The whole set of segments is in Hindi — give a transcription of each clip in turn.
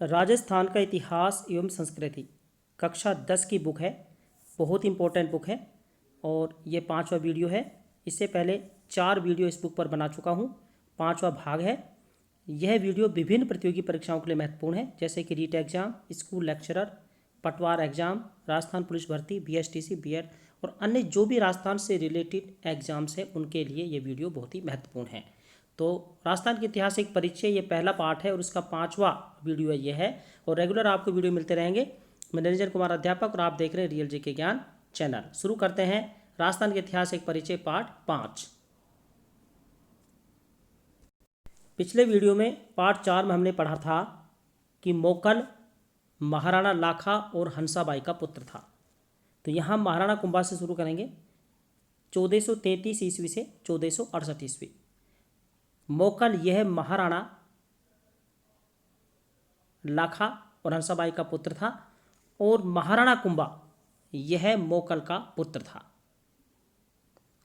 राजस्थान का इतिहास एवं संस्कृति कक्षा 10 की बुक है। बहुत इंपॉर्टेंट बुक है और ये 5वां वीडियो है। इससे पहले 4 वीडियो इस बुक पर बना चुका हूँ। 5वां भाग है। यह वीडियो विभिन्न प्रतियोगी परीक्षाओं के लिए महत्वपूर्ण है, जैसे कि रीट एग्जाम, स्कूल लेक्चरर, पटवार एग्जाम, राजस्थान पुलिस भर्ती, बीएसटीसी, बीएड और अन्य जो भी राजस्थान से रिलेटेड एग्जाम्स हैं उनके लिए ये वीडियो बहुत ही महत्वपूर्ण है। तो राजस्थान के इतिहास एक परिचय ये पहला पार्ट है और उसका 5वां वीडियो ये है। और रेगुलर आपको वीडियो मिलते रहेंगे। मैं निरंजन कुमार अध्यापक और आप देख रहे हैं रियल जीके ज्ञान चैनल। शुरू करते हैं राजस्थान के इतिहास एक परिचय पार्ट 5। पिछले वीडियो में पार्ट 4 में हमने पढ़ा था कि मोकल महाराणा लाखा और हंसाबाई का पुत्र था। तो यहाँ महाराणा कुंभा से शुरू करेंगे 1433 ईस्वी से 1468 ईस्वी। मोकल यह महाराणा लाखा और हंसाबाई का पुत्र था और महाराणा कुंभा यह मोकल का पुत्र था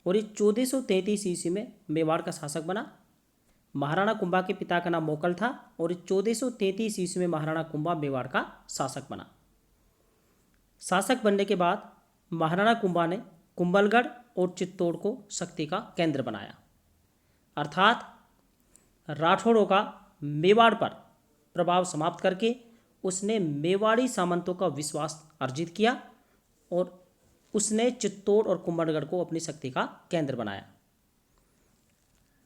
और ये 1433 ईस्वी में मेवाड़ का शासक बना। महाराणा कुंभा के पिता का नाम मोकल था और 1433 ईस्वी में महाराणा कुंभा मेवाड़ का शासक बना। शासक बनने के बाद महाराणा कुंभा ने कुंभलगढ़ और चित्तौड़ को शक्ति का केंद्र बनाया, अर्थात राठौड़ों का मेवाड़ पर प्रभाव समाप्त करके उसने मेवाड़ी सामंतों का विश्वास अर्जित किया और उसने चित्तौड़ और कुंभलगढ़ को अपनी शक्ति का केंद्र बनाया।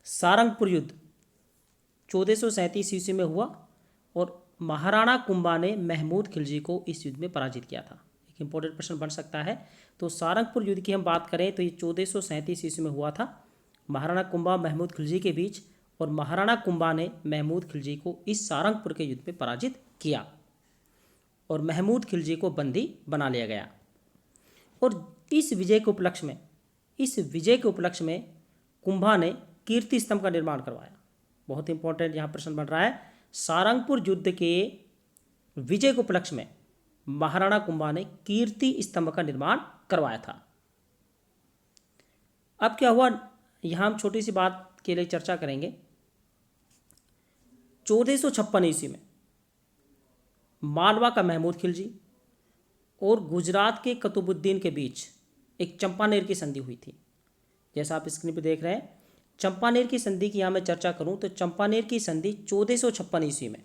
सारंगपुर युद्ध 1437 ईस्वी में हुआ और महाराणा कुंभा ने महमूद खिलजी को इस युद्ध में पराजित किया था। एक इंपॉर्टेंट प्रश्न बन सकता है। तो सारंगपुर युद्ध की हम बात करें तो ये 1437 ईस्वी में हुआ था। महाराणा कुंभा महमूद खिलजी के बीच और महाराणा कुंभा ने महमूद खिलजी को इस सारंगपुर के युद्ध में पराजित किया और महमूद खिलजी को बंदी बना लिया गया। और इस विजय के उपलक्ष्य में कुंभा ने कीर्ति स्तंभ का निर्माण करवाया। बहुत इंपॉर्टेंट यहाँ प्रश्न बन रहा है। सारंगपुर युद्ध के विजय के उपलक्ष्य में महाराणा कुंभा ने कीर्ति स्तंभ का निर्माण करवाया था। अब क्या हुआ, यहाँ हम छोटी सी बात के लिए चर्चा करेंगे। 1456 ईस्वी में मालवा का महमूद खिलजी और गुजरात के कुतुबुद्दीन के बीच एक चंपानेर की संधि हुई थी। जैसा आप स्क्रीन पर देख रहे हैं, चंपानेर की संधि की यहाँ मैं चर्चा करूँ तो चंपानेर की संधि 1456 ईस्वी में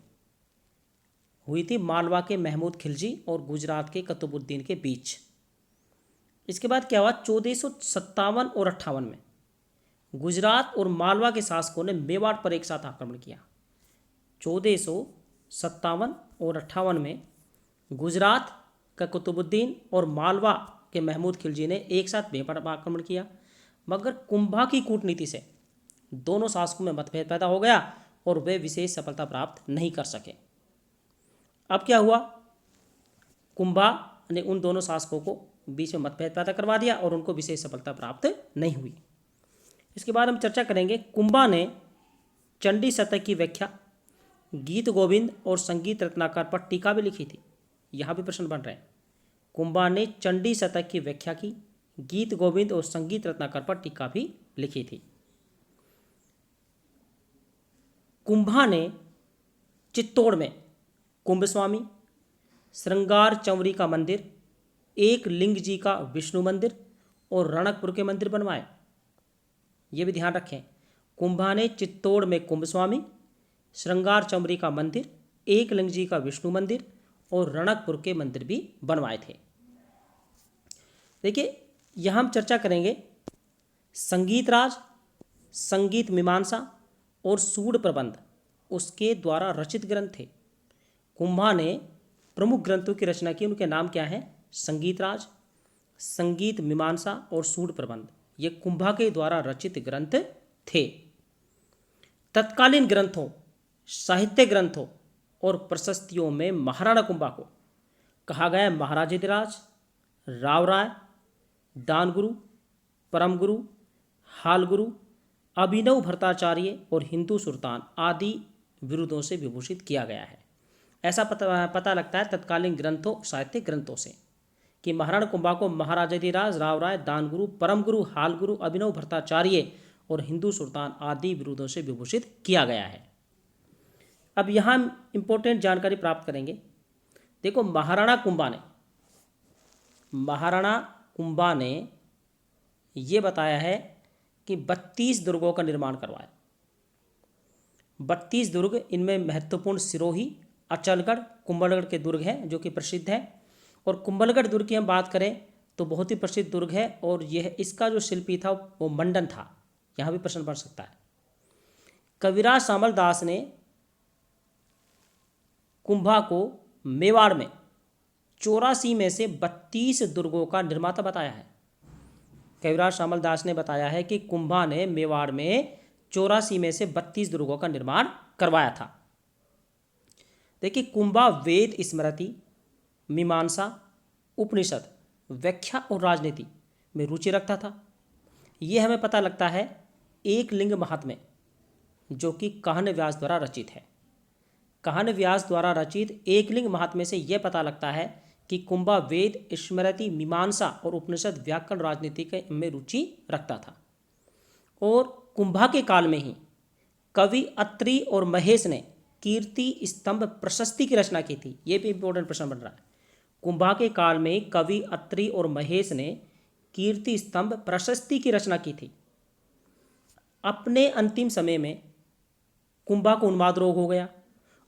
हुई थी मालवा के महमूद खिलजी और गुजरात के कुतुबुद्दीन के बीच। इसके बाद क्या हुआ, 1457 और 58 में गुजरात और मालवा के शासकों ने मेवाड़ पर एक साथ आक्रमण किया। 1457 और 58 में गुजरात का कुतुबुद्दीन और मालवा के महमूद खिलजी ने एक साथ मेवाड़ पर आक्रमण किया, मगर कुंभा की कूटनीति से दोनों शासकों में मतभेद पैदा हो गया और वे विशेष सफलता प्राप्त नहीं कर सके। अब क्या हुआ, कुंभा ने उन दोनों शासकों को बीच में मतभेद पैदा करवा दिया और उनको विशेष सफलता प्राप्त नहीं हुई। इसके बाद हम चर्चा करेंगे, कुंभा ने चंडी शतक की व्याख्या, गीत गोविंद और संगीत रत्नाकर पर टीका भी लिखी थी। यहाँ भी प्रश्न बन रहे हैं। कुंभा ने चंडी शतक की व्याख्या की, गीत गोविंद और संगीत रत्नाकर पर टीका भी लिखी थी। कुंभा ने चित्तौड़ में कुंभ स्वामी, श्रृंगार चंवरी का मंदिर, एक लिंग जी का विष्णु मंदिर और रणकपुर के मंदिर बनवाए। ये भी ध्यान रखें, कुंभा ने चित्तौड़ में कुंभ स्वामी, श्रृंगार चंवरी का मंदिर, एक लिंग जी का विष्णु मंदिर और रणकपुर के मंदिर भी बनवाए थे। देखिए, यहाँ हम चर्चा करेंगे संगीत राज, संगीत मीमांसा और सूड प्रबंध उसके द्वारा रचित ग्रंथ थे। कुंभा ने प्रमुख ग्रंथों की रचना की, उनके नाम क्या हैं, संगीत राज, संगीत मीमांसा और सूड प्रबंध। ये कुंभा के द्वारा रचित ग्रंथ थे। तत्कालीन ग्रंथों, साहित्य ग्रंथों और प्रशस्तियों में महाराणा कुंभा को कहा गया महाराजाधिराज, राव राय, दानगुरु, परम गुरु, हाल गुरु, अभिनव भट्टाचार्य और हिंदू सुल्तान आदि बिरुदों से विभूषित किया गया है। ऐसा पता लगता है तत्कालीन ग्रंथों, साहित्य ग्रंथों से कि महाराणा कुंभा को महाराजाधिराज, राव राय, दानगुरु, परम गुरु, हाल गुरु, अभिनव भट्टाचार्य और हिंदू सुल्तान आदि बिरुदों से विभूषित किया गया है। अब यहाँ इंपॉर्टेंट जानकारी प्राप्त करेंगे। देखो, महाराणा कुंभा ने ये बताया है कि 32 दुर्गों का निर्माण करवाया। 32 दुर्ग, इनमें महत्वपूर्ण सिरोही, अचलगढ़, कुंभलगढ़ के दुर्ग हैं जो कि प्रसिद्ध है। और कुंभलगढ़ दुर्ग की हम बात करें तो बहुत ही प्रसिद्ध दुर्ग है, और यह इसका जो शिल्पी था वो मंडन था। यहाँ भी प्रश्न बन सकता है। कविराज शामल दास ने कुंभा को मेवाड़ में 84 में से 32 दुर्गों का निर्माता बताया है। कविराज शामल दास ने बताया है कि कुंभा ने मेवाड़ में 84 में से 32 दुर्गों का निर्माण करवाया था। देखिए, कुंभा वेद, स्मृति, मीमांसा, उपनिषद, व्याख्या और राजनीति में रुचि रखता था। ये हमें पता लगता है एक लिंग महात्म्य, जो कि कहन व्यास द्वारा रचित है। कहन व्यास द्वारा रचित एक लिंग महात्म्य से यह पता लगता है कि कुंभा वेद, स्मृति, मीमांसा और उपनिषद, व्याकरण, राजनीति के में रुचि रखता था। और कुंभा के काल में ही कवि अत्रि और महेश ने कीर्ति स्तंभ प्रशस्ति की रचना की थी। ये भी इंपॉर्टेंट प्रश्न बन रहा है। कुंभा के काल में कवि अत्रि और महेश ने कीर्ति स्तंभ प्रशस्ति की रचना की थी। अपने अंतिम समय में कुंभा को उन्माद रोग हो गया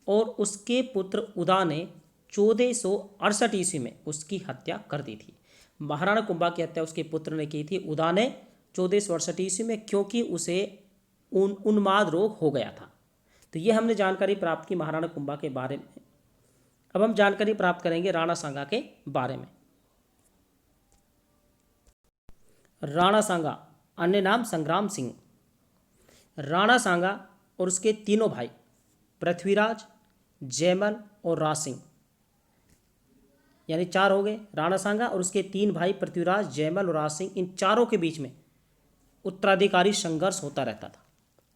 और उसके पुत्र उदा ने 1468 ईस्वी में उसकी हत्या कर दी थी। महाराणा कुंभा की हत्या उसके पुत्र ने की थी, उदा ने 1468 ईस्वी में, क्योंकि उसे उन्माद रोग हो गया था। तो ये हमने जानकारी प्राप्त की महाराणा कुंभा के बारे में। अब हम जानकारी प्राप्त करेंगे राणा सांगा के बारे में। राणा सांगा, अन्य नाम संग्राम सिंह। राणा सांगा और उसके तीनों भाई पृथ्वीराज, जयमल और राज सिंह, यानी 4 हो गए। राणा सांगा और उसके 3 भाई पृथ्वीराज, जयमल और राज सिंह, इन चारों के बीच में उत्तराधिकारी संघर्ष होता रहता था।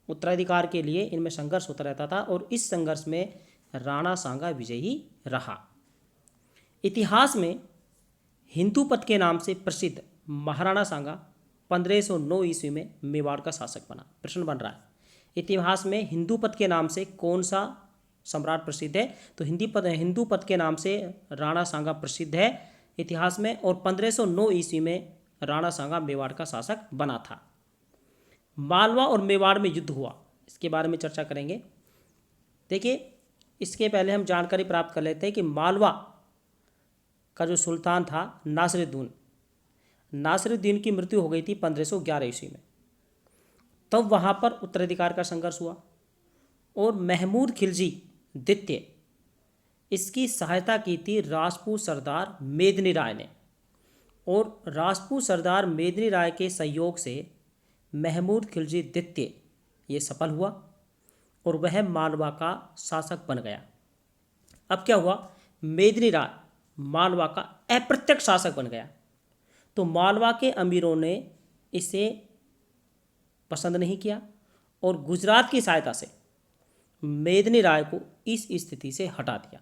उत्तराधिकार के लिए इनमें संघर्ष होता रहता था और इस संघर्ष में राणा सांगा विजयी रहा। इतिहास में हिंदूपत के नाम से प्रसिद्ध महाराणा सांगा 1509 ईस्वी में मेवाड़ का शासक बना। प्रश्न बन रहा है, इतिहास में हिंदूपत के नाम से कौन सा सम्राट प्रसिद्ध है? तो हिंदूपत के नाम से राणा सांगा प्रसिद्ध है इतिहास में, और 1509 ईस्वी में राणा सांगा मेवाड़ का शासक बना था। मालवा और मेवाड़ में युद्ध हुआ, इसके बारे में चर्चा करेंगे। देखिए, इसके पहले हम जानकारी प्राप्त कर लेते हैं कि मालवा का जो सुल्तान था नासिरुद्दीन की मृत्यु हो गई थी 1511 ईस्वी में। तब वहाँ पर उत्तराधिकार का संघर्ष हुआ और महमूद खिलजी द्वितीय, इसकी सहायता की थी राजपूत सरदार मेदिनी राय ने, और राजपूत सरदार मेदिनी राय के सहयोग से महमूद खिलजी द्वितीय ये सफल हुआ और वह मालवा का शासक बन गया। अब क्या हुआ, मेदिनी राय मालवा का अप्रत्यक्ष शासक बन गया। तो मालवा के अमीरों ने इसे पसंद नहीं किया और गुजरात की सहायता से मेदिनी राय को इस स्थिति से हटा दिया।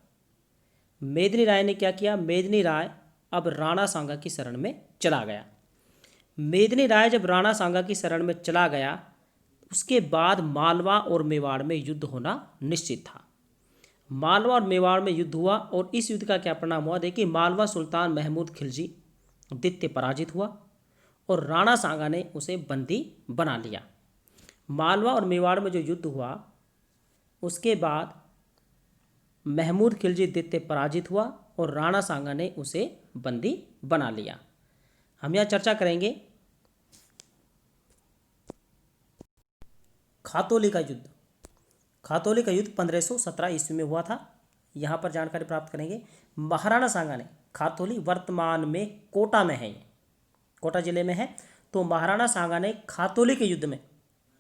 मेदिनी राय ने क्या किया, मेदिनी राय अब राणा सांगा की शरण में चला गया। मेदिनी राय जब राणा सांगा की शरण में चला गया, उसके बाद मालवा और मेवाड़ में युद्ध होना निश्चित था। मालवा और मेवाड़ में युद्ध हुआ और इस युद्ध का क्या परिणाम हुआ? देखिए, मालवा सुल्तान महमूद खिलजी द्वितीय पराजित हुआ और राणा सांगा ने उसे बंदी बना लिया। मालवा और मेवाड़ में जो युद्ध हुआ, उसके बाद महमूद खिलजी द्वितीय पराजित हुआ और राणा सांगा ने उसे बंदी बना लिया। हम यहाँ चर्चा करेंगे खातौली का युद्ध। खातौली का युद्ध 1517 ईस्वी में हुआ था। यहाँ पर जानकारी प्राप्त करेंगे। महाराणा सांगा ने खातौली, वर्तमान में कोटा में है, ये कोटा जिले में है। तो महाराणा सांगा ने खातौली के युद्ध में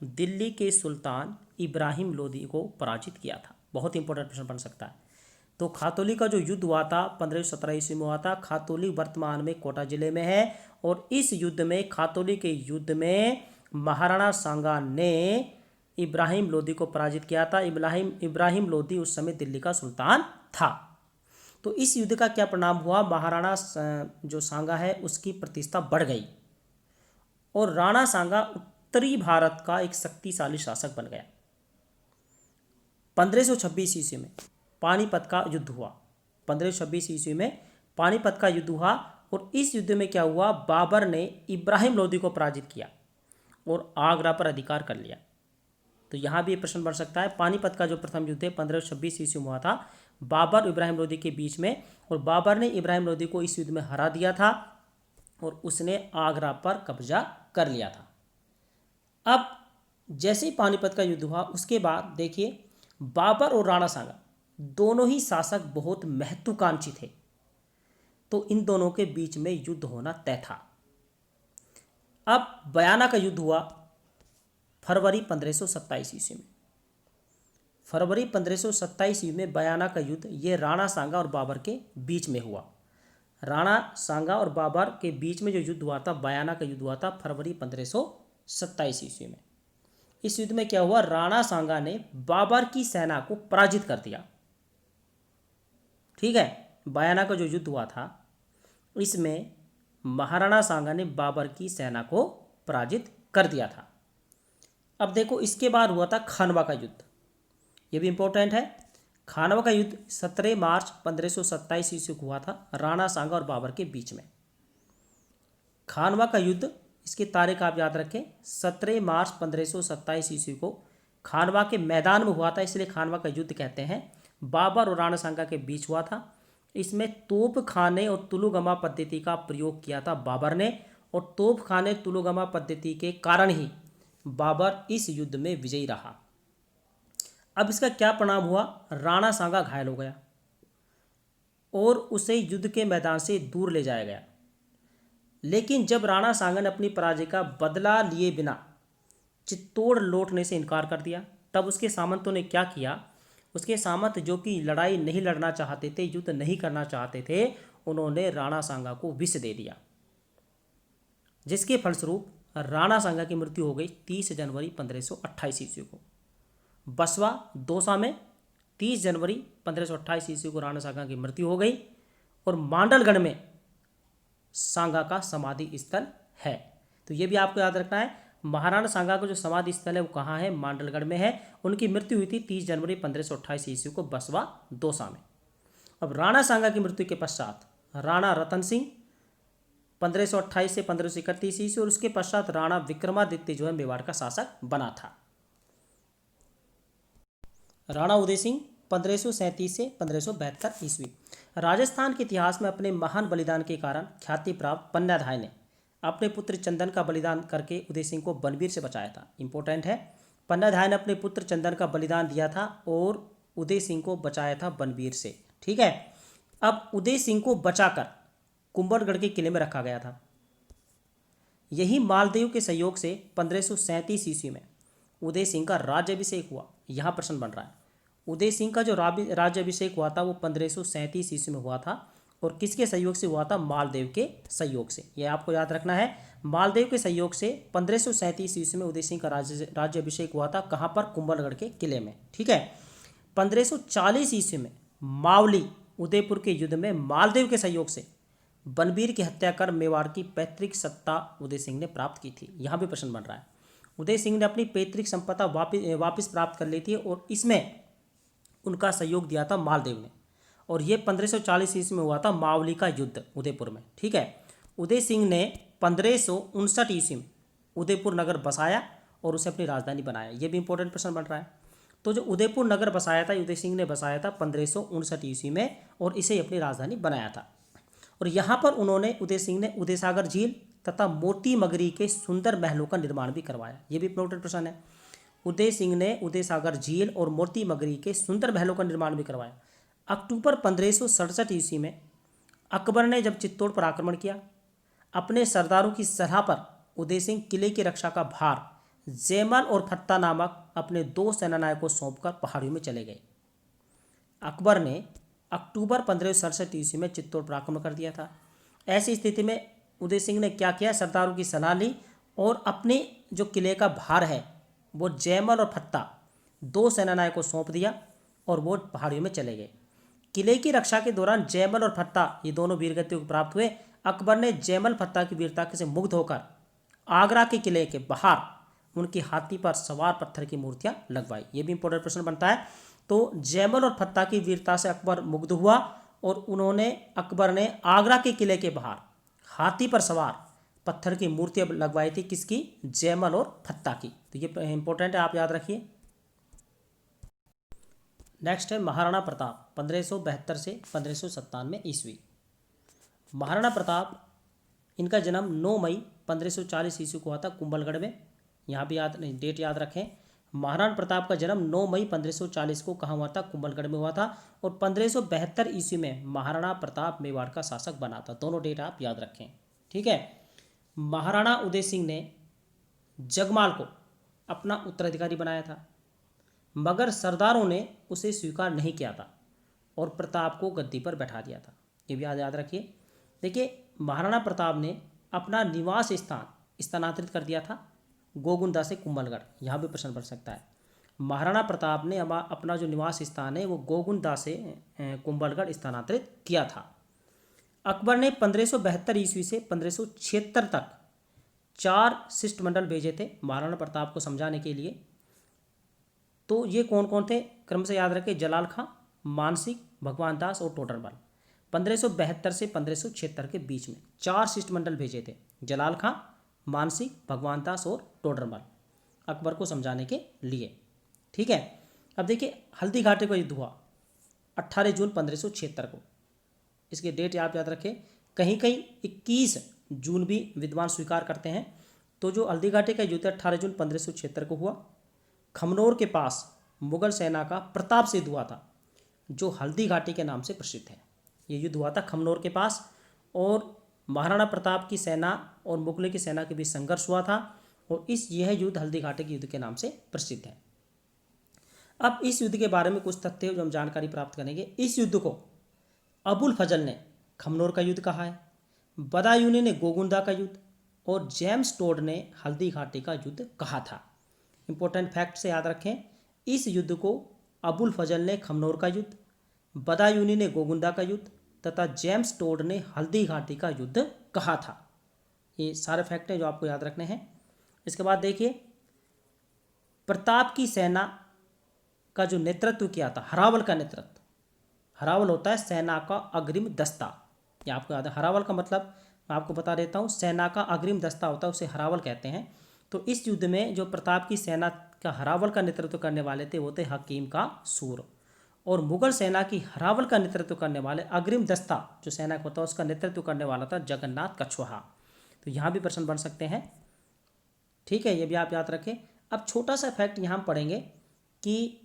दिल्ली के सुल्तान इब्राहिम लोदी को पराजित किया था। बहुत इंपॉर्टेंट प्रश्न बन सकता है। तो खातौली का जो युद्ध हुआ था 1517 ईस्वी में हुआ था। खातौली वर्तमान में कोटा जिले में है और इस युद्ध में, खातौली के युद्ध में महाराणा सांगा ने इब्राहिम लोदी को पराजित किया था। इब्राहिम लोदी उस समय दिल्ली का सुल्तान था। तो इस युद्ध का क्या परिणाम हुआ? महाराणा जो सांगा है उसकी प्रतिष्ठा बढ़ गई और राणा सांगा उत्तरी भारत का एक शक्तिशाली शासक बन गया। 1526 ईस्वी में पानीपत का युद्ध हुआ। 1526 ईस्वी में पानीपत का युद्ध हुआ और इस युद्ध में क्या हुआ, बाबर ने इब्राहिम लोदी को पराजित किया और आगरा पर अधिकार कर लिया। तो यहाँ भी प्रश्न बन सकता है, पानीपत का जो प्रथम युद्ध है 1526 ईस्वी में हुआ था बाबर और इब्राहिम लोदी के बीच में, और बाबर ने इब्राहिम लोदी को इस युद्ध में हरा दिया था और उसने आगरा पर कब्जा कर लिया था। अब जैसे ही पानीपत का युद्ध हुआ उसके बाद देखिए, बाबर और राणा सांगा दोनों ही शासक बहुत महत्वाकांक्षी थे, तो इन दोनों के बीच में युद्ध होना तय था। अब बयाना का युद्ध हुआ फरवरी 1527 ईस्वी में। फरवरी 1527 ईस्वी में बयाना का युद्ध ये राणा सांगा और बाबर के बीच में हुआ। राणा सांगा और बाबर के बीच में जो युद्ध हुआ था, बयाना का युद्ध हुआ था फरवरी 1527 ईस्वी में। इस युद्ध में क्या हुआ, राणा सांगा ने बाबर की सेना को पराजित कर दिया। ठीक है, बयाना का जो युद्ध हुआ था इसमें महाराणा सांगा ने बाबर की सेना को पराजित कर दिया था। अब देखो, इसके बाद हुआ था खानवा का युद्ध, ये भी इंपॉर्टेंट है। खानवा का युद्ध 17 मार्च 1527 ईस्वी को हुआ था राणा सांगा और बाबर के बीच में। खानवा का युद्ध, इसकी तारीख आप याद रखें, 17 मार्च 1527 ईस्वी को खानवा के मैदान में हुआ था, इसलिए खानवा का युद्ध कहते हैं। बाबर और राणा सांगा के बीच हुआ था। इसमें तोप खाने और तुलुगमा पद्धति का प्रयोग किया था बाबर ने, और तोप खाने तुलुगमा पद्धति के कारण ही बाबर इस युद्ध में विजयी रहा। अब इसका क्या परिणाम हुआ, राणा सांगा घायल हो गया और उसे युद्ध के मैदान से दूर ले जाया गया। लेकिन जब राणा सांगा ने अपनी पराजय का बदला लिए बिना चित्तौड़ लौटने से इनकार कर दिया, तब उसके सामंतों ने क्या किया, उसके सामंत जो कि लड़ाई नहीं लड़ना चाहते थे, युद्ध नहीं करना चाहते थे, उन्होंने राणा सांगा को विष दे दिया, जिसके फलस्वरूप राणा सांगा की मृत्यु हो गई 30 जनवरी 1528 ईस्वी को। बसवा दौसा में 30 जनवरी 1528 ईस्वी को राणा सांगा की मृत्यु हो गई, और मांडलगढ़ में सांगा का समाधि स्थल है। तो ये भी आपको याद रखना है, महाराणा सांगा का जो समाधि स्थल है वो कहाँ है, मांडलगढ़ में है। उनकी मृत्यु हुई थी 30 जनवरी 1528 ईस्वी को बसवा दौसा में। अब राणा सांगा की मृत्यु के पश्चात राणा रतन सिंह 1528 से 1531 ईस्वी, और उसके पश्चात राणा विक्रमादित्य जो है मेवाड़ का शासक बना था। राणा उदय सिंह 1537 से 1572 ईस्वी। राजस्थान के इतिहास में अपने महान बलिदान के कारण ख्याति प्राप्त पन्नाधाय ने अपने पुत्र चंदन का बलिदान करके उदय सिंह को बनबीर से बचाया था। इंपॉर्टेंट है, पन्नाधाय ने अपने पुत्र चंदन का बलिदान दिया था और उदय सिंह को बचाया था बनबीर से। ठीक है, अब उदय सिंह को बचाकर कुंभलगढ़ के किले में रखा गया था। यही मालदेव के सहयोग से 1537 ईस्वी में उदय सिंह का राज्याभिषेक हुआ। यहाँ प्रश्न बन रहा है, उदय सिंह का जो राज्याभिषेक हुआ था वो 1537 ईस्वी में हुआ था, और किसके सहयोग से हुआ था, मालदेव के सहयोग से। ये आपको याद रखना है, मालदेव के सहयोग से 1537 ईस्वी में उदय सिंह का राज्याभिषेक हुआ था। कहाँ पर, कुंभलगढ़ के किले में। ठीक है, 1540 ईस्वी में मावली उदयपुर के युद्ध में मालदेव के सहयोग से बनबीर की हत्या कर मेवाड़ की पैतृक सत्ता उदय सिंह ने प्राप्त की थी। यहाँ भी प्रश्न बन रहा है, उदय सिंह ने अपनी पैतृक संपदा वापस प्राप्त कर ली थी, और इसमें उनका सहयोग दिया था मालदेव ने, और ये 1540 ईस्वी में हुआ था मावली का युद्ध उदयपुर में। ठीक है, उदय सिंह ने 1559 ईस्वी में उदयपुर नगर बसाया और उसे अपनी राजधानी बनाया। ये भी इंपॉर्टेंट प्रश्न बन रहा है। तो जो उदयपुर नगर बसाया था, उदय सिंह ने बसाया था 1559 ईस्वी में, और इसे अपनी राजधानी बनाया था। और यहाँ पर उन्होंने, उदय सिंह ने उदय सागर झील तथा मोती मगरी के सुंदर महलों का निर्माण भी करवाया। ये भी इंपॉर्टेंट प्रश्न है। उदय सिंह ने उदय सागर झील और मोती मगरी के सुंदर महलों का निर्माण भी करवाया। अक्टूबर 1567 ईस्वी में अकबर ने जब चित्तौड़ पर आक्रमण किया, अपने सरदारों की सलाह पर उदय सिंह किले की रक्षा का भार जैमल और फत्ता नामक अपने 2 सेनानायकों को सौंपकर पहाड़ियों में चले गए। अकबर ने अक्टूबर 1567 ईस्वी में चित्तौड़ पर आक्रमण कर दिया था। ऐसी स्थिति में उदय सिंह ने क्या किया, सरदारों की सलाह ली और अपने जो किले का भार है वो जैमल और फत्ता 2 सेनानायकों को सौंप दिया, और वो पहाड़ियों में चले गए। किले की रक्षा के दौरान जैमल और फत्ता ये दोनों वीरगतियों को प्राप्त हुए। अकबर ने जैमल फत्ता की वीरता से मुग्ध होकर आगरा के किले के बाहर उनकी हाथी पर सवार पत्थर की मूर्तियां लगवाई। ये भी इंपॉर्टेंट प्रश्न बनता है तो जैमल और फत्ता की वीरता से अकबर मुग्ध हुआ और अकबर ने आगरा के किले के बाहर हाथी पर सवार पत्थर की मूर्तियां लगवाई थी। किसकी? जैमल और फत्ता की। तो ये इंपॉर्टेंट है, आप याद रखिए। नेक्स्ट है महाराणा प्रताप 1572 से 1597 ईस्वी। महाराणा प्रताप, इनका जन्म 9 मई 1540 ईस्वी को हुआ था कुंभलगढ़ में। यहाँ भी डेट याद रखें। महाराणा प्रताप का जन्म 9 मई 1540 को कहाँ हुआ था? कुंभलगढ़ में हुआ था। और 1572 ईस्वी में महाराणा प्रताप मेवाड़ का शासक बना था। दोनों डेट आप याद रखें, ठीक है। महाराणा उदय सिंह ने जगमाल को अपना उत्तराधिकारी बनाया था, मगर सरदारों ने उसे स्वीकार नहीं किया था और प्रताप को गद्दी पर बैठा दिया था। ये भी याद रखिए। देखिए, महाराणा प्रताप ने अपना निवास स्थान स्थानांतरित कर दिया था गोगुंदा से कुंभलगढ़। यहाँ भी प्रश्न बन सकता है। महाराणा प्रताप ने अपना जो निवास स्थान है वो गोगुंदा से कुंभलगढ़ स्थानांतरित किया था। अकबर ने 1572 ईस्वी से 1576 तक 4 शिष्टमंडल भेजे थे महाराणा प्रताप को समझाने के लिए। तो ये कौन कौन थे? क्रम से याद रखें। जलाल खां, मानसिंह, भगवान दास और टोडरमल। 1572 से 1576 के बीच में 4 शिष्टमंडल भेजे थे, जलाल खां, मानसिंह, भगवान दास और टोडरमल, अकबर को समझाने के लिए, ठीक है। अब देखिए, हल्दी घाटी का युद्ध हुआ 18 जून 1576 को। इसकी डेट आप याद रखें। कहीं कहीं 21 जून भी विद्वान स्वीकार करते हैं। तो जो हल्दी घाटी का युद्ध 18 जून 1576 को हुआ। खमनोर के पास मुगल सेना का प्रताप सिद्ध हुआ था, जो हल्दी घाटी के नाम से प्रसिद्ध है। ये युद्ध हुआ था खमनोर के पास और महाराणा प्रताप की सेना और मुगलों की सेना के बीच संघर्ष हुआ था और यह युद्ध हल्दी घाटी के युद्ध के नाम से प्रसिद्ध है। अब इस युद्ध के बारे में कुछ तथ्य जो हम जानकारी प्राप्त करेंगे। इस युद्ध को अबुल फजल ने खमनोर का युद्ध कहा है, बदायूनी ने गोगुंदा का युद्ध और जेम्स टोड ने हल्दी घाटी का युद्ध कहा था। इंपॉर्टेंट फैक्ट से याद रखें। इस युद्ध को अबुल फजल ने खमनोर का युद्ध, बदायूनी ने गोगुंदा का युद्ध तथा जेम्स टोड ने हल्दी घाटी का युद्ध कहा था। ये सारे फैक्ट हैं जो आपको याद रखने हैं। इसके बाद देखिए, प्रताप की सेना का जो नेतृत्व किया था, हरावल का नेतृत्व। हरावल होता है सेना का अग्रिम दस्ता, ये आपको याद है। हरावल का मतलब मैं आपको बता देता हूँ, सेना का अग्रिम दस्ता होता है, उसे हरावल कहते हैं। तो इस युद्ध में जो प्रताप की सेना का हरावल का नेतृत्व करने वाले थे वो थे हकीम का सूर, और मुगल सेना की हरावल का नेतृत्व करने वाले अग्रिम दस्ता जो सेना होता है उसका नेतृत्व करने वाला था जगन्नाथ कछवाहा। तो यहाँ भी प्रश्न बन सकते हैं, ठीक है। ये भी आप याद रखें। अब छोटा सा फैक्ट यहाँ पढ़ेंगे कि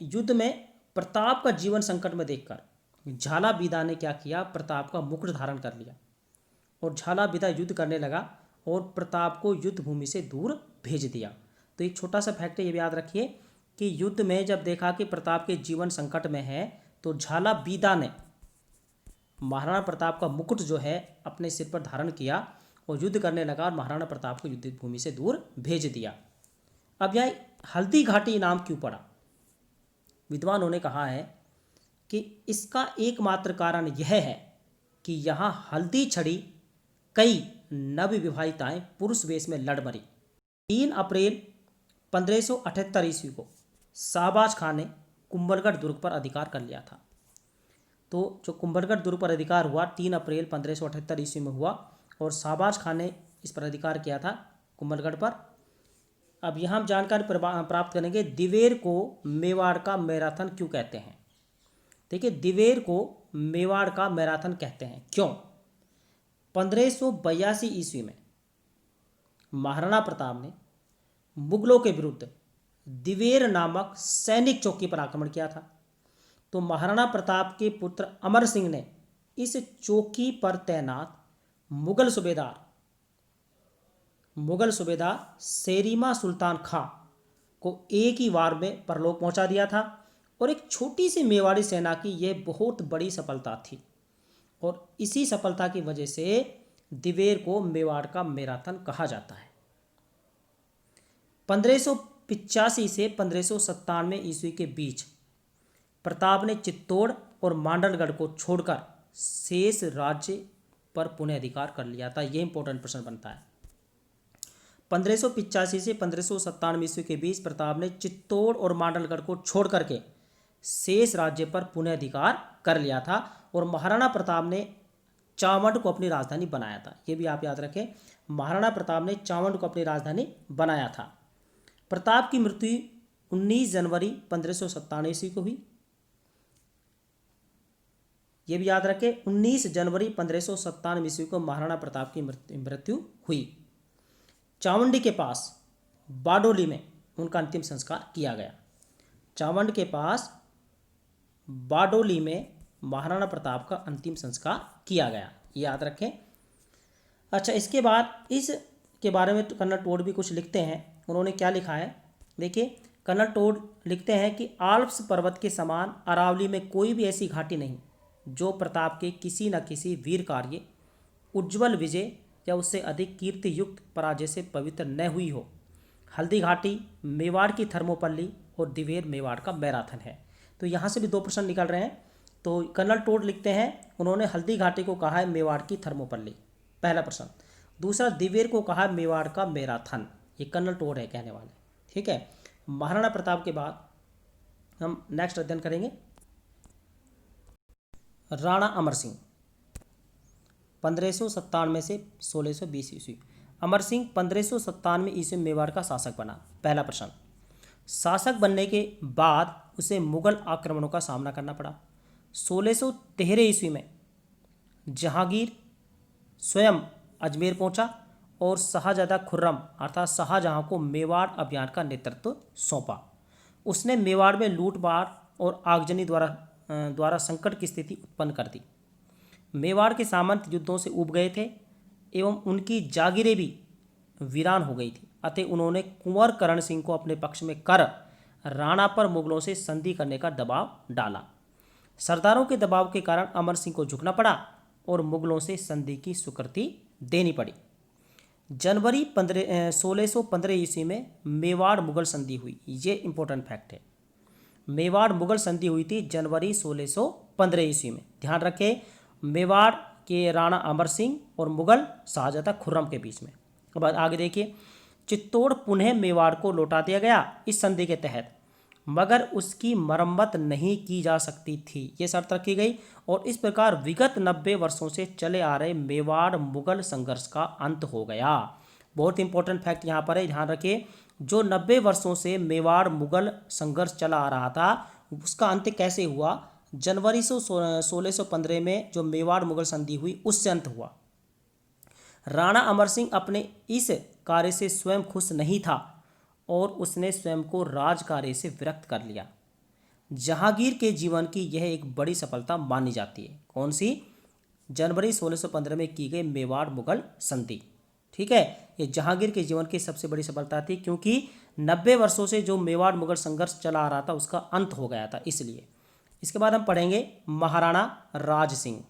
युद्ध में प्रताप का जीवन संकट में देखकर झाला बीदा ने क्या किया? प्रताप का मुकुट धारण कर लिया और झाला बीदा युद्ध करने लगा और प्रताप को युद्ध भूमि से दूर भेज दिया। तो एक छोटा सा फैक्ट ये भी याद रखिए कि युद्ध में जब देखा कि प्रताप के जीवन संकट में है तो झाला बीदा ने महाराणा प्रताप का मुकुट जो है अपने सिर पर धारण किया और युद्ध करने लगा और महाराणा प्रताप को युद्ध भूमि से दूर भेज दिया। अब यह हल्दी घाटी नाम क्यों पड़ा? विद्वानों ने कहा है कि इसका एकमात्र कारण यह है कि यहाँ हल्दी छड़ी कई नवविवाहिताएं पुरुष वेश में लड़ मरी। 3 अप्रैल 1578 ईस्वी को शाहबाज खान ने कुंभलगढ़ दुर्ग पर अधिकार कर लिया था। तो जो कुंभलगढ़ दुर्ग पर अधिकार हुआ 3 अप्रैल 1578 ईस्वी में हुआ और शाहबाज खान ने इस पर अधिकार किया था कुंभलगढ़ पर। अब यहाँ हम जानकारी प्राप्त करेंगे दिवेर को मेवाड़ का मैराथन क्यों कहते हैं। देखिए, दिवेर को मेवाड़ का मैराथन कहते हैं क्यों? 1582 ईस्वी में महाराणा प्रताप ने मुगलों के विरुद्ध दिवेर नामक सैनिक चौकी पर आक्रमण किया था। तो महाराणा प्रताप के पुत्र अमर सिंह ने इस चौकी पर तैनात मुगल सूबेदार शेरीमा सुल्तान खां को एक ही वार में परलोक पहुंचा दिया था और एक छोटी सी मेवाड़ी सेना की यह बहुत बड़ी सफलता थी और इसी सफलता की वजह से दिवेर को मेवाड़ का मैराथन कहा जाता है। 1585 से 1597 ईस्वी के बीच प्रताप ने चित्तौड़ और मांडलगढ़ को छोड़कर शेष राज्य पर पुनः अधिकार कर लिया था। यह इंपॉर्टेंट प्रश्न बनता है। 1585 से 1597 ईस्वी के बीच प्रताप ने चित्तौड़ और मांडलगढ़ को छोड़ करके शेष राज्य पर पुनः अधिकार कर लिया था और महाराणा प्रताप ने चावंड को अपनी राजधानी बनाया था। ये भी आप याद रखें, महाराणा प्रताप ने चावंड को अपनी राजधानी बनाया था। प्रताप की मृत्यु 19 जनवरी 1597 ईस्वी को हुई। ये भी याद रखें, 19 जनवरी 1597 ईस्वी को महाराणा प्रताप की मृत्यु हुई। चावंडी के पास बारडोली में उनका अंतिम संस्कार किया गया। चावंड के पास बारडोली में महाराणा प्रताप का अंतिम संस्कार किया गया, ये याद रखें। अच्छा, इसके बाद इसके बारे में कर्नल टोड भी कुछ लिखते हैं। उन्होंने क्या लिखा है, देखिए कर्नल टोड लिखते हैं कि आल्प्स पर्वत के समान अरावली में कोई भी ऐसी घाटी नहीं जो प्रताप के किसी न किसी वीर कार्य, उज्ज्वल विजय या उससे अधिक कीर्ति युक्त पराजय से पवित्र न हुई हो। हल्दी घाटी मेवाड़ की थर्मोपल्ली और दिवेर मेवाड़ का मैराथन है। तो यहाँ से भी 2 प्रश्न निकल रहे हैं। तो कर्नल टोड लिखते हैं, उन्होंने हल्दी घाटी को कहा है मेवाड़ की थर्मोपल्ली, पहला प्रश्न। दूसरा, दिवेर को कहा है मेवाड़ का मैराथन। ये कर्नल टोड है कहने वाले, ठीक है। महाराणा प्रताप के बाद हम नेक्स्ट अध्ययन करेंगे राणा अमर सिंह, 1597 से 1620 ईस्वी। अमर सिंह 1597 ईस्वी में मेवाड़ का शासक बना। पहला प्रश्न, शासक बनने के बाद उसे मुगल आक्रमणों का सामना करना पड़ा। 1613 ईस्वी में जहांगीर स्वयं अजमेर पहुंचा और शाहजादा खुर्रम अर्थात शाहजहां को मेवाड़ अभियान का नेतृत्व सौंपा। उसने मेवाड़ में लूटमार और आगजनी द्वारा संकट की स्थिति उत्पन्न कर दी। मेवाड़ के सामंत युद्धों से ऊब गए थे एवं उनकी जागीरें भी वीरान हो गई थी। अतः उन्होंने कुंवर करण सिंह को अपने पक्ष में कर राणा पर मुगलों से संधि करने का दबाव डाला। सरदारों के दबाव के कारण अमर सिंह को झुकना पड़ा और मुगलों से संधि की स्वीकृति देनी पड़ी। जनवरी 1615 ईस्वी में मेवाड़ मुगल संधि हुई। ये इंपॉर्टेंट फैक्ट है, मेवाड़ मुगल संधि हुई थी जनवरी 1615 ईस्वी में। ध्यान रखें, मेवाड़ के राणा अमर सिंह और मुगल शाहजादा खुर्रम के बीच में। अब आगे देखिए, चित्तौड़ पुनः मेवाड़ को लौटा दिया गया इस संधि के तहत, मगर उसकी मरम्मत नहीं की जा सकती थी, ये शर्त रखी गई। और इस प्रकार विगत 90 वर्षों से चले आ रहे मेवाड़ मुगल संघर्ष का अंत हो गया। बहुत इंपॉर्टेंट फैक्ट यहाँ पर है, ध्यान रखिए। जो 90 वर्षों से मेवाड़ मुगल संघर्ष चला आ रहा था उसका अंत कैसे हुआ? जनवरी 1615 में जो मेवाड़ मुगल संधि हुई उससे अंत हुआ। राणा अमर सिंह अपने इस कार्य से स्वयं खुश नहीं था और उसने स्वयं को राज कार्य से विरक्त कर लिया। जहांगीर के जीवन की यह एक बड़ी सफलता मानी जाती है। कौन सी? जनवरी 1615 में की गई मेवाड़ मुगल संधि, ठीक है। ये जहांगीर के जीवन की सबसे बड़ी सफलता थी, क्योंकि 90 वर्षों से जो मेवाड़ मुगल संघर्ष चला आ रहा था उसका अंत हो गया था, इसलिए। इसके बाद हम पढ़ेंगे महाराणा राज सिंह,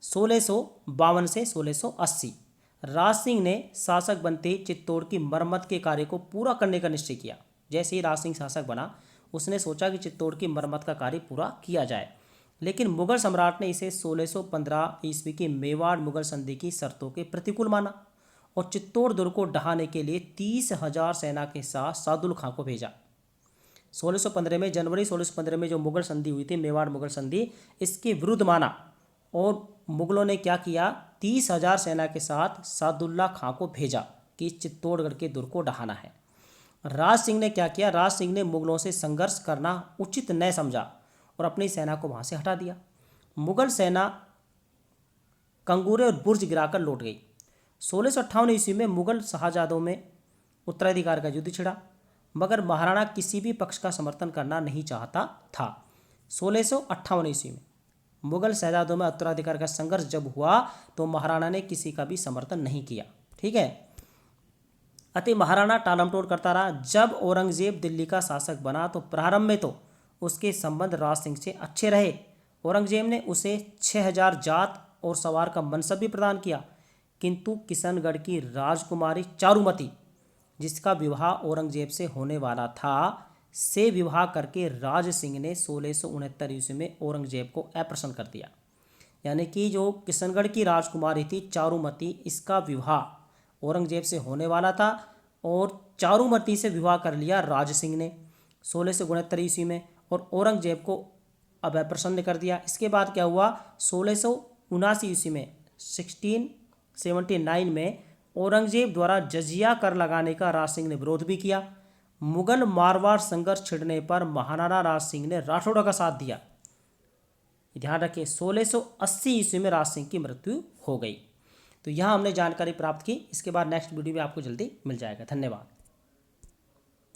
1652 से 1680। राज सिंह ने शासक बनते चित्तौड़ की मरम्मत के कार्य को पूरा करने का निश्चय किया। जैसे ही राज सिंह शासक बना उसने सोचा कि चित्तौड़ की मरम्मत का कार्य पूरा किया जाए, लेकिन मुगल सम्राट ने इसे 1615 ईस्वी की मेवाड़ मुगल संधि की शर्तों के प्रतिकूल माना और चित्तौड़ दुर्ग को ढहाने के लिए 30,000 सेना के साथ सादुल खां को भेजा। 1615 में, जनवरी 1615 में जो मुगल संधि हुई थी, मेवाड़ मुगल संधि, इसके विरुद्ध माना और मुगलों ने क्या किया? 30,000 सेना के साथ सादुल्ला खां को भेजा कि चित्तौड़गढ़ के दुर्ग को ढहाना है। राज सिंह ने क्या किया? राज सिंह ने मुगलों से संघर्ष करना उचित न समझा और अपनी सेना को वहां से हटा दिया। मुगल सेना कंगूरे और बुर्ज गिराकर लौट गई। 1658 ईस्वी में मुगल शाहजादों में उत्तराधिकार का युद्ध छिड़ा, मगर महाराणा किसी भी पक्ष का समर्थन करना नहीं चाहता था। 1658 ईस्वी में मुगल शहजादों में उत्तराधिकार का संघर्ष जब हुआ तो महाराणा ने किसी का भी समर्थन नहीं किया, ठीक है। अतः महाराणा टालमटोल करता रहा। जब औरंगजेब दिल्ली का शासक बना तो प्रारंभ में तो उसके संबंध राज सिंह से अच्छे रहे। औरंगजेब ने उसे 6000 जात और सवार का मनसब भी प्रदान किया, किंतु किशनगढ़ की राजकुमारी चारुमती, जिसका विवाह औरंगजेब से होने वाला था, से विवाह करके राज सिंह ने 1669 ईस्वी में औरंगजेब को अप्रसन्न कर दिया। यानी कि जो किशनगढ़ की राजकुमारी थी चारुमती, इसका विवाह औरंगजेब से होने वाला था और चारुमती से विवाह कर लिया राज सिंह ने 1669 ईस्वी में और औरंगजेब को अब प्रसन्न कर दिया। इसके बाद क्या हुआ, 1679 ईस्वी में 1679 में औरंगजेब द्वारा जजिया कर लगाने का राज सिंह ने विरोध भी किया। मुगल मारवाड़ संघर्ष छिड़ने पर महाराणा राज सिंह ने राठौड़ों का साथ दिया। ध्यान रखिए 1680 ईस्वी में राज सिंह की मृत्यु हो गई। तो यहाँ हमने जानकारी प्राप्त की। इसके बाद नेक्स्ट वीडियो में आपको जल्दी मिल जाएगा। धन्यवाद।